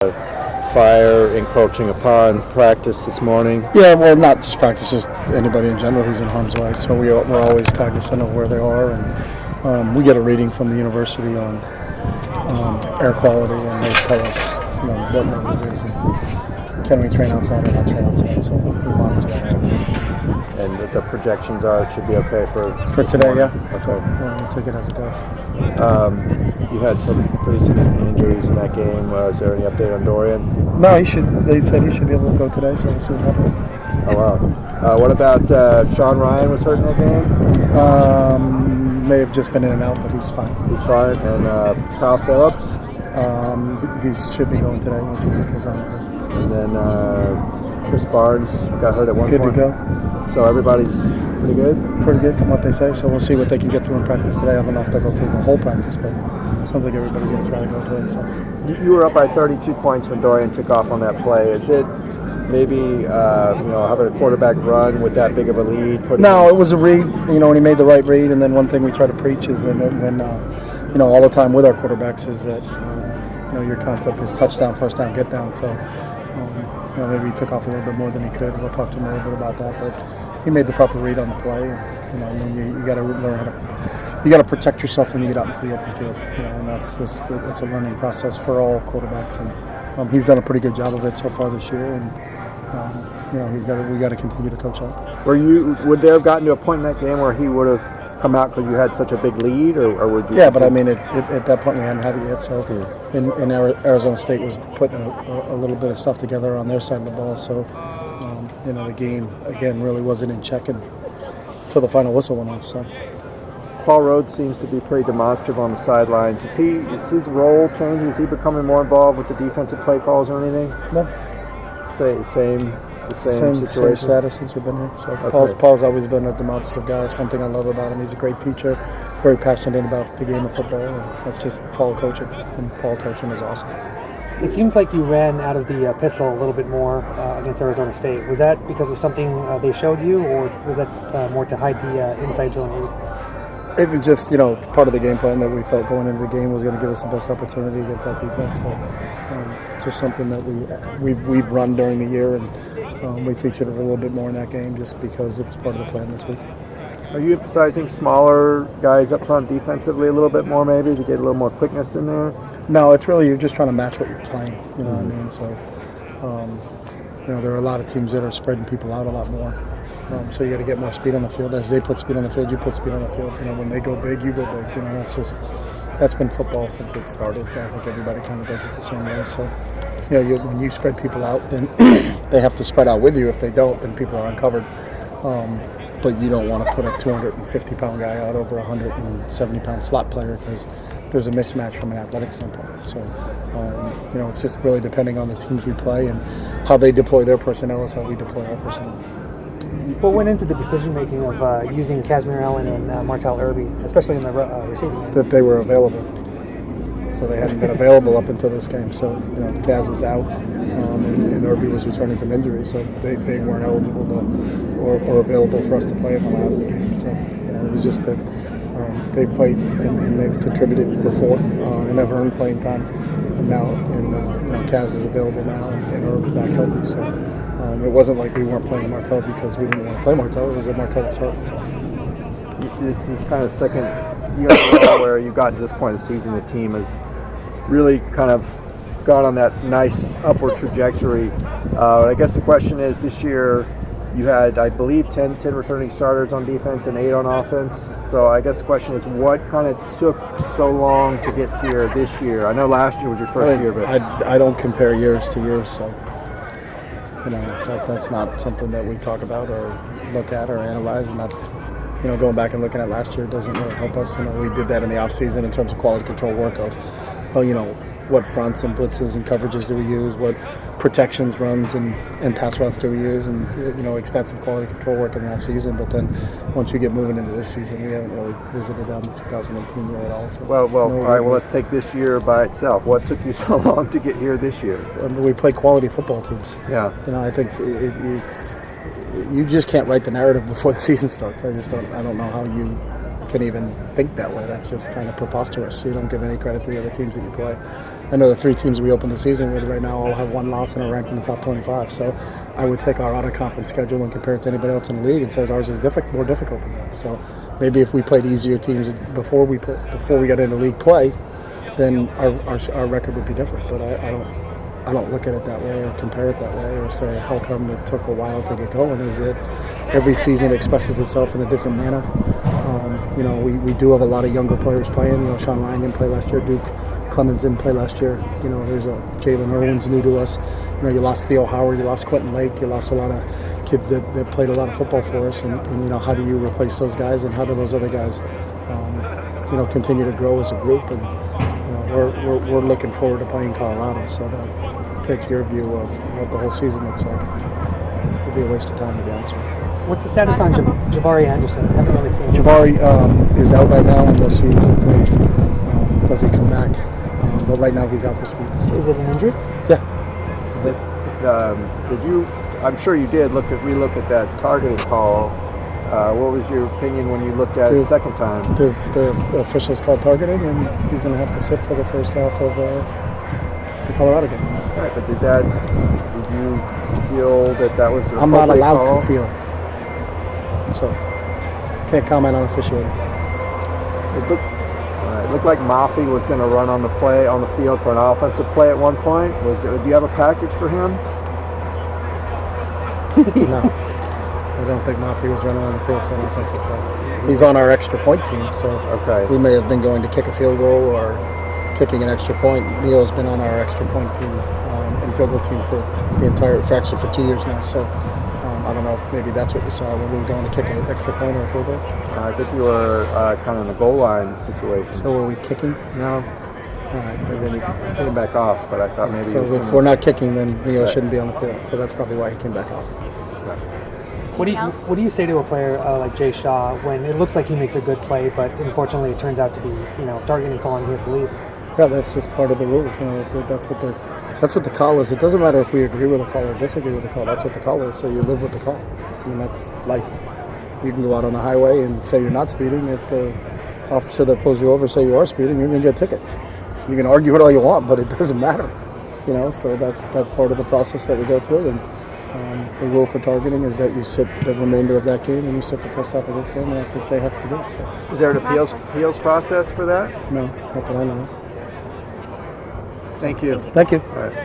fire encroaching upon practice this morning? Yeah, well, not just practice, just anybody in general who's in harm's way. So we're always cognizant of where they are, and we get a reading from the university on air quality, and they tell us, what level it is, and can we train outside or not train outside. So we monitor that. And the projections are it should be okay For today, yeah. Okay. So we'll take it as it goes. You had some pretty significant injuries in that game. Is there any update on Dorian? No, they said he should be able to go today, so we'll see what happens. Oh, wow. What about Sean Ryan was hurt in that game? May have just been in and out, but he's fine. He's fine. And Kyle Phillips? He should be going today. We'll see what goes on with him. And then Chris Barnes got hurt at one point. Good to go. So everybody's pretty good? Pretty good from what they say, so we'll see what they can get through in practice today. I don't know if they'll go through the whole practice, but it sounds like everybody's going to try to go today. So you were up by 32 points when Dorian took off on that play. Is it maybe having a quarterback run with that big of a lead? No, it was a read, when he made the right read, and then one thing we try to preach is when all the time with our quarterbacks is that your concept is touchdown, first down, get down. So maybe he took off a little bit more than he could. We'll talk to him a little bit about that, but he made the proper read on the play, and then you got to learn how to protect yourself when you get out into the open field, and that's a learning process for all quarterbacks, and he's done a pretty good job of it so far this year, and we got to continue to coach that. Would there have gotten to a point in that game where he would have come out because you had such a big lead, or would you? Yeah, but I mean, at that point we hadn't had it yet. So, in Arizona State was putting a little bit of stuff together on their side of the ball. So, the game again really wasn't in check until the final whistle went off. So, Paul Rhodes seems to be pretty demonstrative on the sidelines. Is his role changing? Is he becoming more involved with the defensive play calls or anything? No. Same situation. Same status since we've been here. So okay. Paul's always been a demonstrative guy. That's one thing I love about him. He's a great teacher, very passionate about the game of football, and that's just Paul coaching. And Paul coaching is awesome. It seems like you ran out of the pistol a little bit more against Arizona State. Was that because of something they showed you, or was that more to hide the inside zone read? It was just, part of the game plan that we felt going into the game was going to give us the best opportunity against that defense. So just something that we've run during the year, and we featured it a little bit more in that game just because it was part of the plan this week. Are you emphasizing smaller guys up front defensively a little bit more, maybe, to get a little more quickness in there? No, it's really you're just trying to match what you're playing. You know what I mean? So, there are a lot of teams that are spreading people out a lot more. So you got to get more speed on the field. As they put speed on the field, you put speed on the field. When they go big, you go big. That's been football since it started. I think everybody kind of does it the same way. So, when you spread people out, then they have to spread out with you. If they don't, then people are uncovered. But you don't want to put a 250-pound guy out over a 170-pound slot player because there's a mismatch from an athletic standpoint. So, it's just really depending on the teams we play and how they deploy their personnel is how we deploy our personnel. What went into the decision-making of using Casimir Allen and Martell Irby, especially in the receiving end? That they were available. So they hadn't been available up until this game. So, Kaz was out and Irby was returning from injury. So they weren't eligible or available for us to play in the last game. So, it was just that they've played and they've contributed before and have earned playing time. And now, Kaz is available now and Irby's back healthy. So it wasn't like we weren't playing Martell because we didn't want to play Martell. It was that Martell was hurt. So. This is kind of second year in a row where you got to this point of the season, the team has really kind of gone on that nice upward trajectory. I guess the question is, this year you had, I believe, 10 returning starters on defense and 8 on offense. So I guess the question is, what kind of took so long to get here this year? I know last year was your first year, but I don't compare years to years, so that's not something that we talk about or look at or analyze, and that's going back and looking at last year doesn't really help us. We did that in the off season in terms of quality control work of, what fronts and blitzes and coverages do we use, what protections, runs, and pass routes do we use, and extensive quality control work in the off season. But then once you get moving into this season, we haven't really visited down the 2018 year at all. So all right. Well, let's take this year by itself. What took you so long to get here this year? We play quality football teams. Yeah. I think you just can't write the narrative before the season starts. I don't know how you can even think that way. That's just kind of preposterous. You don't give any credit to the other teams that you play. I know the 3 teams we opened the season with right now all have 1 loss and are ranked in the top 25. So I would take our out-of-conference schedule and compare it to anybody else in the league and says ours is more difficult than them. So maybe if we played easier teams before we got into league play, then our record would be different. But I don't look at it that way or compare it that way or say how come it took a while to get going. Is it every season expresses itself in a different manner? We do have a lot of younger players playing. Sean Ryan didn't play last year. Duke Clemens didn't play last year. There's Jalen Irwin's new to us. You lost Theo Howard, you lost Quentin Lake, you lost a lot of kids that played a lot of football for us. And how do you replace those guys, and how do those other guys, continue to grow as a group? And we're looking forward to playing Colorado. So to take your view of what the whole season looks like would be a waste of time, to be honest with you. What's the status on Javari Anderson? I haven't really seen him. Javari is out right now, and we'll see hopefully does he come back. But right now he's out this week. So. Is it an injury? Yeah. Did you? I'm sure you did relook at that targeting call. What was your opinion when you looked at it the second time? The officials called targeting, and he's going to have to sit for the first half of the Colorado game. Right, but did you feel that was an I'm not allowed call? to feel. So can't comment on officiating. It looked like Mafi was going to run on the field for an offensive play at one point. Do you have a package for him? No, I don't think Mafi was running on the field for an offensive play. He's on our extra point team, so we may have been going to kick a field goal or kicking an extra point. Neo's been on our extra point team and field goal team for actually for 2 years now. So I don't know if maybe that's what you saw when we were going to kick an extra point or a field goal. I think you were kind of in the goal line situation. So were we kicking? No. All right. Then he came back off, but I thought maybe. So if we're not kicking, then Neo shouldn't be on the field. So that's probably why he came back off. What do you say to a player like Jay Shaw when it looks like he makes a good play, but unfortunately it turns out to be targeting call and he has to leave? Yeah, that's just part of the rules. That's what the call is. It doesn't matter if we agree with the call or disagree with the call. That's what the call is. So you live with the call. That's life. You can go out on the highway and say you're not speeding. If the officer that pulls you over say you are speeding, you're going to get a ticket. You can argue it all you want, but it doesn't matter. So that's part of the process that we go through. And the rule for targeting is that you sit the remainder of that game and you sit the first half of this game, and that's what Jay has to do. So. Is there an appeals process for that? No, not that I know of. Thank you. Thank you. All right.